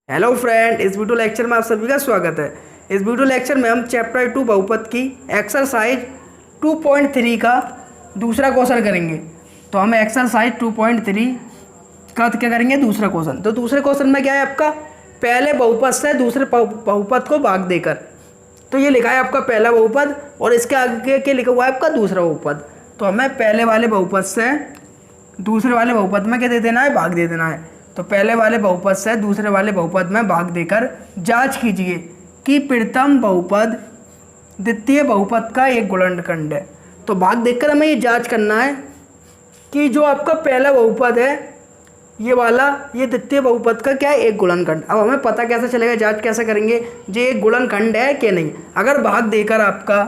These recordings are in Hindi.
हेलो फ्रेंड, इस वीडियो लेक्चर में आप सभी का स्वागत है। इस वीडियो लेक्चर में हम चैप्टर 2 बहुपद की एक्सरसाइज 2.3 का दूसरा क्वेश्चन करेंगे। तो हम एक्सरसाइज 2.3 का क्या करेंगे, दूसरा क्वेश्चन। तो दूसरे क्वेश्चन में क्या है आपका, पहले बहुपद से दूसरे बहुपद को भाग देकर। तो ये लिखा है आपका पहला बहुपद और इसके आगे के लिखा हुआ है आपका दूसरा बहुपद। तो हमें पहले वाले बहुपद से दूसरे वाले बहुपद में क्या दे देना है, भाग दे देना है। तो पहले वाले बहुपद से दूसरे वाले बहुपद में भाग देकर जांच कीजिए कि प्रथम बहुपद द्वितीय बहुपद का एक गुणनखंड है। तो भाग देकर हमें ये जांच करना है कि जो आपका पहला बहुपद है ये वाला, ये द्वितीय बहुपद का क्या है, एक गुणनखंड। अब हमें पता कैसे चलेगा, जांच कैसे करेंगे जे एक गुणनखंड है कि नहीं। अगर भाग देकर आपका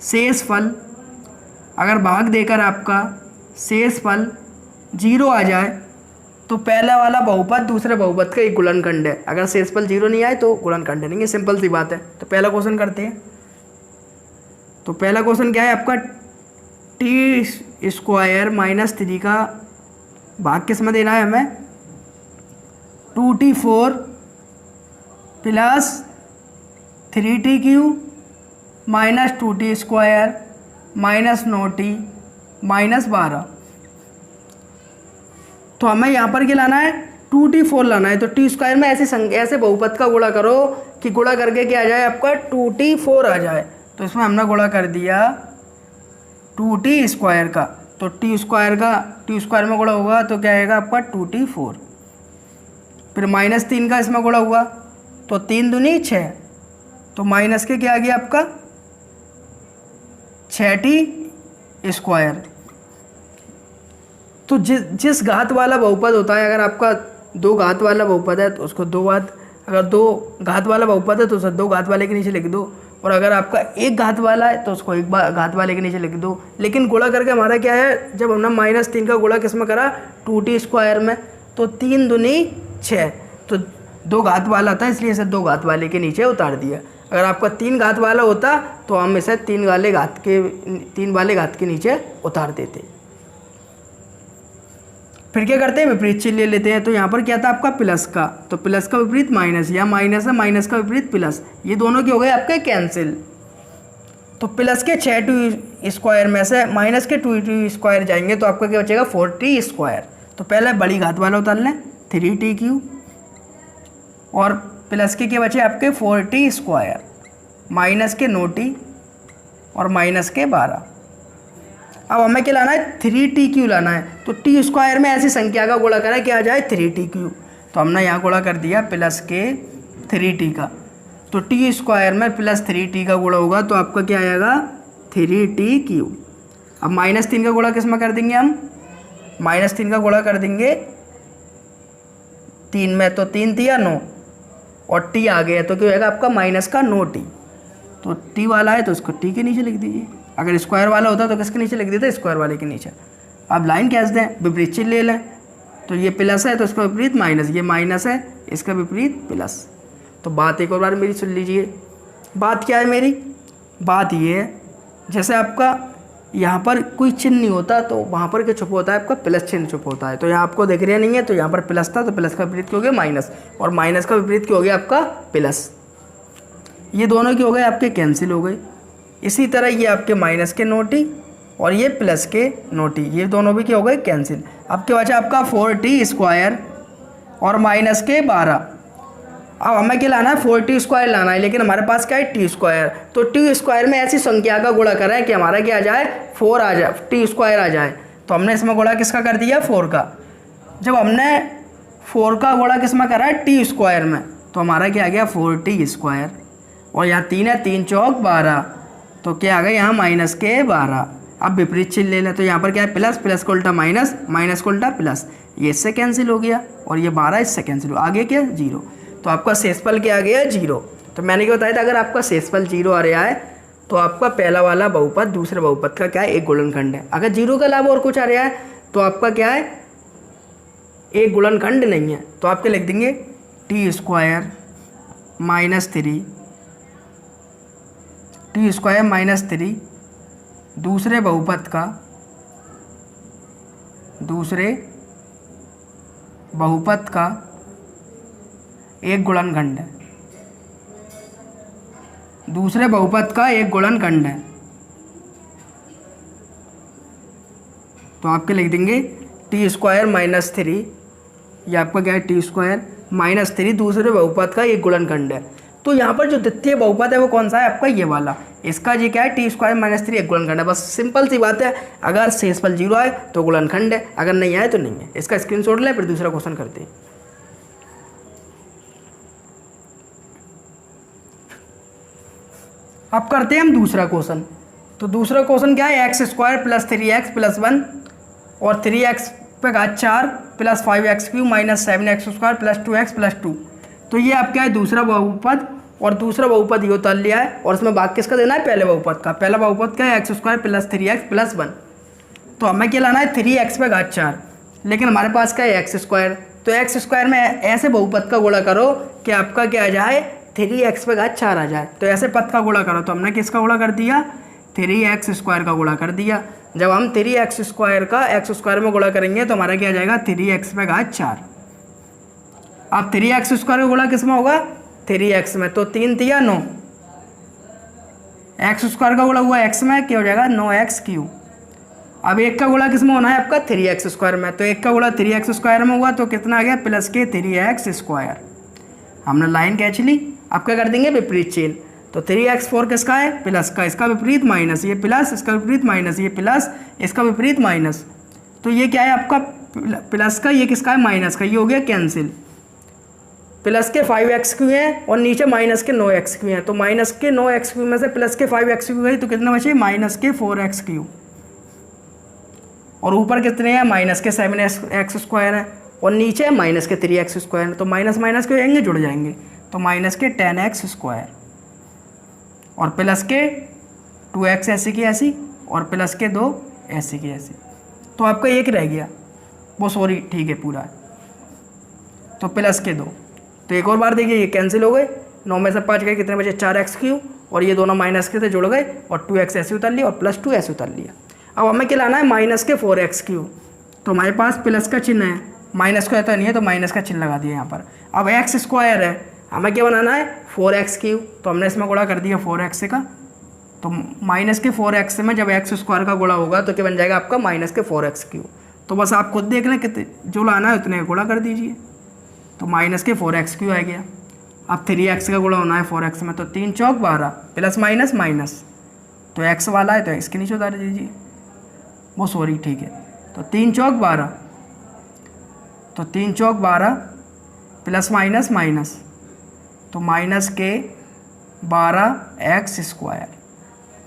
शेषफल, अगर भाग देकर आपका शेषफल 0 आ जाए तो पहला वाला बहुपद दूसरे बहुपद का एक गुणनखंड है। अगर शेषफल 0 नहीं आए तो गुणनखंड नहीं है, सिंपल सी बात है। तो पहला क्वेश्चन करते हैं। तो पहला क्वेश्चन क्या है आपका, t² - 3 का भाग किस में देना है हमें, 2t4 plus 3t³ - 2t² - 9t - 12। तो हमें यहाँ पर क्या लाना है, 2t4 लाना है। तो t² में ऐसे बहुपद का गुणा करो कि गुणा करके क्या आ जाए आपका 2t4 आ जाए। तो इसमें हमने गुणा कर दिया 2t² का। तो t² में गुणा होगा तो क्या आएगा आपका 2t4। फिर -3 का इसमें गुणा हुआ तो 3 दूनी 6, तो माइनस के क्या आ गया आपका 6t²। तो जिस घात वाला बहुपद होता है, अगर आपका 2 घात वाला बहुपद है तो उसको 2 घात, अगर 2 घात वाला बहुपद है तो उसे 2 घात वाले के नीचे लिख दो, और अगर आपका 1 घात वाला है तो उसको 1 घात वाले के नीचे लिख दो। लेकिन गुणा करके हमारा क्या है, जब हमने -3 का गुणा किस में करा, 2t² में, तो 3 दूनी 6, तो 2 घात वाला था इसलिए इसे 2 घात वाले के नीचे उतार दिया। अगर आपका 3 घात वाला होता तो हम इसे 3 वाले घात के नीचे उतार देते। फिर क्या करते हैं, विपरीत चिन्ह ले लेते हैं। तो यहाँ पर क्या था आपका प्लस का, तो प्लस का विपरीत माइनस, या माइनस है माइनस का विपरीत प्लस, ये दोनों के हो गए आपके कैंसिल। तो प्लस के 6t² में से माइनस के 2t² जाएंगे तो आपका क्या बचेगा 4t²। तो पहले बड़ी घात वाला उतार लें 3t³ और प्लस के बचे आपके 4t² माइनस के 9t और माइनस के 12। अब हमें क्या लाना है, 3t³ लाना है। तो t² में ऐसी संख्या का गुणा करें क्या आ जाए 3t³। तो हमने यहाँ गुणा कर दिया प्लस के 3t का। तो t² में प्लस 3t का गुणा होगा तो आपका क्या आएगा 3t³। अब -3 का गुणा किस में कर देंगे हम, -3 का गुणा कर देंगे 3 में, तो 3 तिया 9 और t आ गया तो क्या होगा आपका माइनस का 9t। तो t वाला है तो उसको t के नीचे लिख दीजिए। अगर स्क्वायर वाला होता तो किसके नीचे लिख देते, स्क्वायर वाले के नीचे। अब लाइन खींच दें, विपरीत चिन्ह ले लें। तो ये प्लस है तो इसका विपरीत माइनस, ये माइनस है इसका विपरीत प्लस। तो बात एक और बार मेरी सुन लीजिए। बात क्या है मेरी, बात ये है जैसे आपका यहाँ पर कोई चिन्ह नहीं होता तो वहाँ पर क्या छुप होता है आपका प्लस चिन्ह छुप होता है। तो यहाँ आपको दिख रहा नहीं है, तो यहाँ पर प्लस था तो प्लस का विपरीत क्या हो गया माइनस, और माइनस का विपरीत क्या हो गया आपका प्लस। ये दोनों क्या हो गए आपके कैंसिल हो गए। इसी तरह ये आपके माइनस के 9t और ये प्लस के 9t, ये दोनों भी क्या हो गए कैंसिल। अब क्या बचा आपका 4t² और माइनस के 12। अब हमें क्या लाना है 4t² लाना है, लेकिन हमारे पास क्या है t²। तो t² में ऐसी संख्या का गुणा करें कि हमारा क्या आ जाए 4 आ जाए, t² आ जाए। तो हमने इसमें गुणा किसका कर दिया 4 का। जब हमने 4 का गुणा किस में करा है t² में, तो हमारा क्या आ गया 4t²। और यहाँ 3 है, 3 चौक 12, तो क्या आ गया यहाँ माइनस के 12। अब विपरीत चिन्ह ले लें, तो यहाँ पर क्या है प्लस, प्लस को उल्टा माइनस, माइनस को उल्टा प्लस, ये इससे कैंसिल हो गया और ये 12 इससे कैंसिल हो, आगे क्या 0। तो आपका शेषफल क्या आ गया 0। तो मैंने क्या बताया था, अगर आपका शेषफल 0 आ रहा है तो आपका पहला वाला बहुपद दूसरे बहुपद का क्या है एक गुणनखंड है। अगर 0 के अलावा और कुछ आ रहा है तो आपका क्या है एक गुणनखंड नहीं है। तो आपके लिख देंगे t² - 3 t² - 3 दूसरे बहुपद का एक गुणनखंड है, दूसरे बहुपद का एक गुणनखंड है। तो आपके लिख देंगे टी स्क्वायर माइनस थ्री, ये आपका क्या है टी स्क्वायर माइनस थ्री दूसरे बहुपद का एक गुणनखंड है। तो यहाँ पर जो द्वितीय बहुपद है वो कौन सा है आपका, ये वाला। इसका जी क्या है टी स्क्वायर माइनस थ्री एक गुणनखंड है। बस सिंपल सी बात है, अगर शेषफल 0 आए तो गुणनखंड है, अगर नहीं आए तो नहीं है। इसका स्क्रीनशॉट ले, फिर दूसरा क्वेश्चन करते हैं। अब करते हैं हम दूसरा क्वेश्चन। तो दूसरा क्वेश्चन क्या है, x square plus 3x plus 1 और 3x पे घात 4 plus 5x cube minus 7x square plus 2x plus 2। तो ये आपका है दूसरा बहुपद, और दूसरा बहुपद ये उतार लिया है, और इसमें भाग किसका देना है, पहले बहुपद का। पहला बहुपद क्या है, x square plus 3x plus 1। तो हमें क्या लाना है, 3x पे घात 4, लेकिन हमारे पास क्या है एक्स स्क्वायर। तो एक्स स्क्वायर में ऐसे बहुपद का गुणा करो कि आपका क्या आ जाए, 3x पे घात 4 आ जाए। तो ऐसे पद का गुणा करो, तो हमने किसका गुणा कर दिया, 3x स्क्वायर का गुणा कर दिया। जब हम 3x स्क्वायर का एक्स स्क्वायर में गुणा करेंगे तो हमारा क्या आ जाएगा, 3x पे घात 4। अब 3x स्क्वायर का गुणा किस में होगा, 3x में, तो 3 तिया 9, एक्स स्क्वायर का गुणा हुआ x में, क्या हो जाएगा 9x क्यूब। अब एक का गुणा किस में होना है आपका, 3x स्क्वायर में। तो एक का गुणा 3x स्क्वायर में हुआ तो कितना आ गया, प्लस के 3x स्क्वायर। हमने लाइन खींच ली। अब क्या कर देंगे, विपरीत चिन्ह। तो 3x4 किसका है, प्लस का, इसका विपरीत माइनस, ये प्लस, इसका विपरीत माइनस, ये प्लस, इसका विपरीत माइनस। तो ये क्या है आपका प्लस का, ये किसका है माइनस का, ये हो गया कैंसिल। प्लस के 5x क्यू हैं और नीचे माइनस के 9x क्यू हैं। तो माइनस के 9x क्यू में से प्लस के 5x क्यू गई तो कितना बचे, माइनस के 4x क्यू। और ऊपर कितने हैं, माइनस के 7x स्क्वायर है, और नीचे माइनस के 3x स्क्वायर है। तो माइनस माइनस के जाएंगे, जुड़ जाएंगे। तो माइनस के 10x स्क्वायर और प्लस के 2x ऐसी की ऐसी और प्लस के 2 ऐसी की ऐसी। तो आपका एक रह गया, वो सॉरी ठीक है पूरा, तो प्लस के 2। तो एक और बार देखिए, ये कैंसिल हो गए, 9 में से 5 गए, कितने बचे 4x क्यू, और ये दोनों माइनस के थे जुड़ गए, और 2x ऐसे उतार लिया और प्लस 2 ऐसे उतार लिया। अब हमें क्या लाना है, माइनस के 4x क्यू। तो हमारे पास प्लस का चिन्ह है, माइनस का तो नहीं है, तो माइनस का चिन्ह लगा दिया यहाँ पर। अब x स्क्वायर है, हमें क्या बनाना है, 4x क्यू। तो हमने इसमें गुणा कर दिया 4x का। तो माइनस के 4x में जब x स्क्वायर का गुणा होगा तो क्या बन जाएगा आपका, माइनस के 4x क्यू। तो बस आप खुद देख लें कितने जो लाना है उतने गुणा कर दीजिए। तो माइनस के 4x क्यू आ गया। अब 3x का गुणा होना है 4x में, तो 3 चौक 12 प्लस माइनस माइनस, तो x वाला है तो इसके नीचे उतार दीजिए, वो सॉरी ठीक है। तो 3 चौक 12, तो 3 चौक 12 प्लस माइनस माइनस, तो माइनस के 12x स्क्वायर।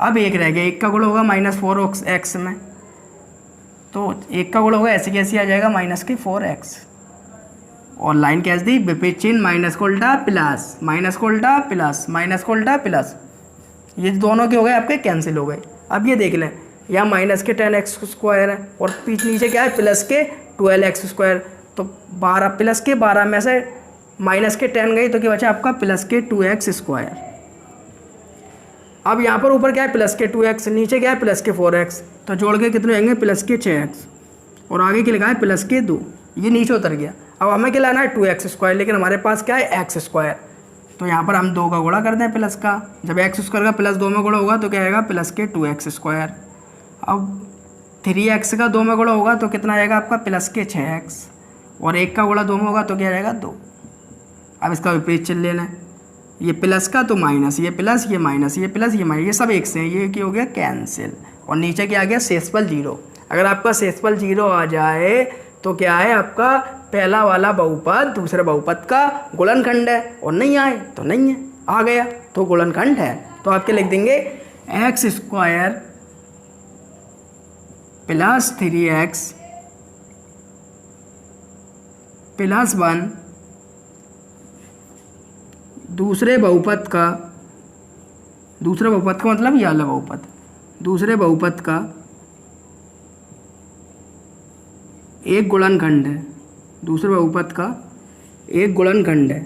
अब एक रह गया, एक का गुणा होगा माइनस 4x में, तो एक का गुणा होगा ऐसे कैसे आ जाएगा, माइनस के 4x। और लाइन कैसे दी, विपरीत चिन्ह, माइनस को उल्टा प्लस, माइनस को उल्टा प्लस, माइनस को उल्टा प्लस। ये दोनों के हो गए आपके कैंसिल हो गए। अब ये देख लें, यहाँ माइनस के 10x स्क्वायर है और पीछे नीचे क्या है, प्लस के 12x स्क्वायर। तो 12 प्लस के 12 में से माइनस के 10 गई तो क्या बचा आपका, प्लस के 2x स्क्वायर। अब यहाँ पर ऊपर क्या है, प्लस के 2x, नीचे क्या है, प्लस के 4x। तो जोड़ के कितने होंगे, प्लस के 6x, और आगे क्या लिखा है, प्लस के 2। ये नीचे उतर गया। अब हमें क्या लाना है, 2x स्क्वायर, लेकिन हमारे पास क्या है, x स्क्वायर। तो यहाँ पर हम 2 का गुणा कर दें प्लस का। जब x स्क्वायर का प्लस 2 में गुणा होगा तो क्या आएगा, प्लस के 2x स्क्वायर। अब 3x का 2 में गुणा होगा तो कितना आएगा आपका, प्लस के 6x, और 1 का गुणा 2 में होगा तो क्या आएगा, 2। अब इसका विपरीत चिन्ह लेना है, ये प्लस का तो माइनस, ये प्लस, ये माइनस, ये प्लस, ये माइनस, ये सब एक से हैं। ये क्या हो गया, कैंसिल। और नीचे क्या आ गया, शेषफल 0। अगर आपका शेषफल 0 आ जाए तो क्या है आपका, पहला वाला बहुपद दूसरे बहुपद का गुणनखंड है, और नहीं आए तो नहीं है, आ गया तो गुणनखंड है। तो आपके लिख देंगे x square plus 3x plus 1 दूसरे बहुपद का मतलब ये वाला बहुपद, दूसरे बहुपद का एक गुणनखंड है, दूसरे बहुपद का एक गुणनखंड है,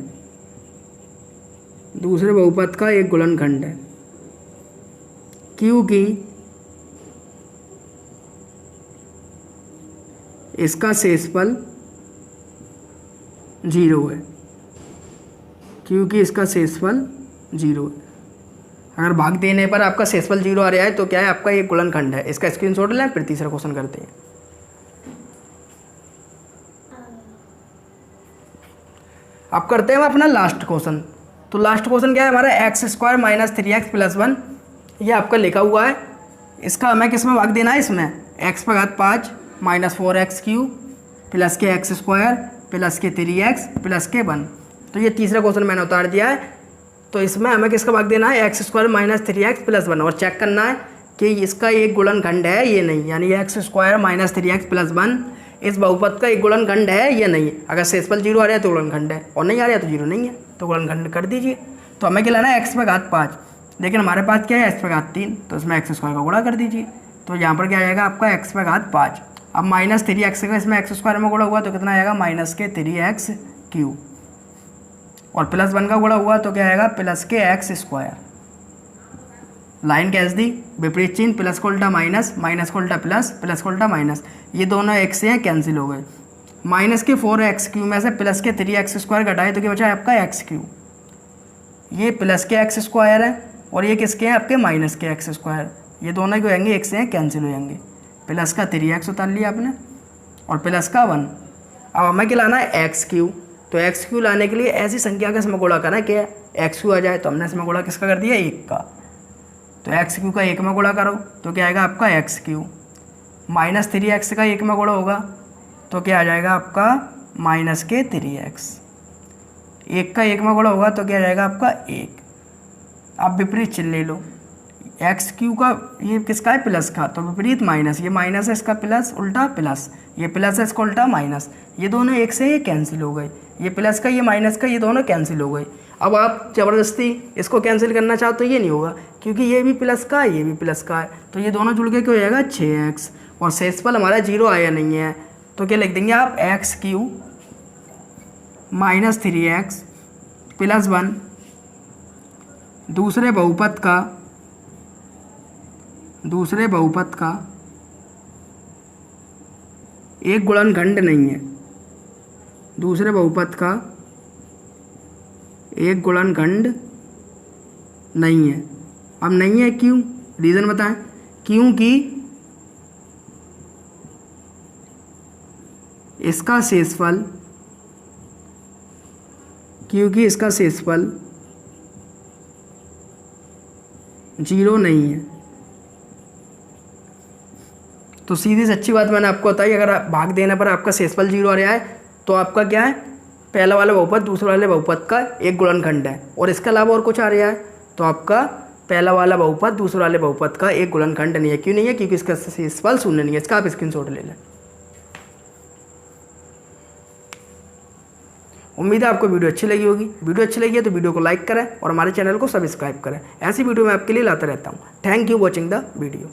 दूसरे बहुपद का एक गुणनखंड है, क्योंकि इसका शेषफल 0 है। क्योंकि इसका शेषफल 0 है। अगर भाग देने पर आपका शेषफल 0 आ रहा है तो क्या है, आपका ये गुणनखंड है। इसका स्क्रीनशॉट लें, फिर तीसरा क्वेश्चन करते हैं। अब करते हैं हम अपना लास्ट क्वेश्चन। तो लास्ट क्वेश्चन क्या है हमारा, x² माइनस 3x प्लस 1, ये आपका लिखा हुआ है। इसका हमें किस में भाग देना है, इसमें x पर घात 5 माइनस 4x³ प्लस के x² प्लस के 3x प्लस के 1। तो ये तीसरा क्वेश्चन मैंने उतार दिया है। तो इसमें हमें किसका भाग देना है, x² माइनस 3x प्लस 1, और चेक करना है कि इसका एक गुणनखंड है ये नहीं, यानी x² माइनस 3x प्लस 1 इस बहुपद का एक गुणनखंड है ये नहीं। अगर शेषफल 0 आ रहा है तो गुणनखंड है, और नहीं आ रहा है तो 0 नहीं है, तो गुणनखंड कर दीजिए। तो हमें क्या लाना है, x पर घात 5, लेकिन हमारे पास क्या है, x पर घात 3, तो इसमें x² का गुणा कर दीजिए। तो यहाँ पर क्या आएगा आपका x पर घात 5। अब माइनस 3x का इसमें x² में गुणा हुआ तो कितना आएगा, माइनस के 3x³ और प्लस 1 का गुणा हुआ तो क्या आएगा, प्लस के x²। लाइन कैसे दी, विपरीत चिन्ह, प्लस को उल्टा माइनस, माइनस को उल्टा प्लस, प्लस को उल्टा माइनस, ये दोनों x से हैं कैंसिल हो गए। माइनस के 4x³ में से प्लस के 3x² घटाए तो क्या बचा है आपका x³। ये प्लस के x² है और ये किसके हैं, आपके माइनस के x²। ये दोनों क्या होंगे, x से हैं कैंसिल हो जाएंगे। प्लस का 3x उतार लिया आपने और प्लस का 1। अब हमें क्या लाना है, x³। तो x³ लाने के लिए ऐसी संख्या का इसमें गुणा करना क्या x³ आ जाए, तो हमने इसमें गुणा किसका कर दिया, 1 का। तो x³ का 1 में गुणा करो तो क्या आएगा आपका x³ माइनस 3x का 1 में गुणा होगा तो क्या आ जाएगा आपका माइनस के 3x। 1 का 1 में गुणा होगा तो क्या आ जाएगा आपका 1। अब विपरीत चिन्ह ले लो, x³ का ये किसका है, प्लस का, तो विपरीत माइनस, ये माइनस है इसका प्लस उल्टा प्लस, ये प्लस है इसका उल्टा माइनस, ये दोनों एक से ये कैंसिल हो गए। ये प्लस का ये माइनस का ये दोनों कैंसिल हो गए। अब आप ज़बरदस्ती इसको कैंसिल करना चाहो तो ये नहीं होगा, क्योंकि ये भी प्लस का है ये भी प्लस का है, तो ये दोनों जुड़ के क्या हो जाएगा 6x। और शेषफल हमारा 0 आया नहीं है तो क्या लिख देंगे आप, x³ माइनस 3x प्लस 1 दूसरे बहुपद का एक गुणनखंड नहीं है, दूसरे बहुपद का एक गुणनखंड नहीं है। अब नहीं है क्यों, रीज़न बताएं। क्योंकि इसका शेषफल 0 नहीं है। तो सीधी से अच्छी बात मैंने आपको बताई, अगर भाग देने पर आपका शेषफल 0 आ रहा है तो आपका क्या है, पहला वाला बहुपद दूसरे वाले बहुपद का एक गुणनखंड है, और इसके अलावा और कुछ आ रहा है तो आपका पहला वाला बहुपद दूसरे वाले बहुपद का एक गुणनखंड नहीं है। क्यों नहीं है, क्योंकि इसका शेषफल 0 नहीं है। इसका आप स्क्रीनशॉट ले लें। उम्मीद है आपको वीडियो अच्छी लगी होगी। वीडियो अच्छी लगी है तो वीडियो को लाइक करें और हमारे चैनल को सब्सक्राइब करें। ऐसी वीडियो मैं आपके लिए लाता रहता हूँ। Thank you watching the video.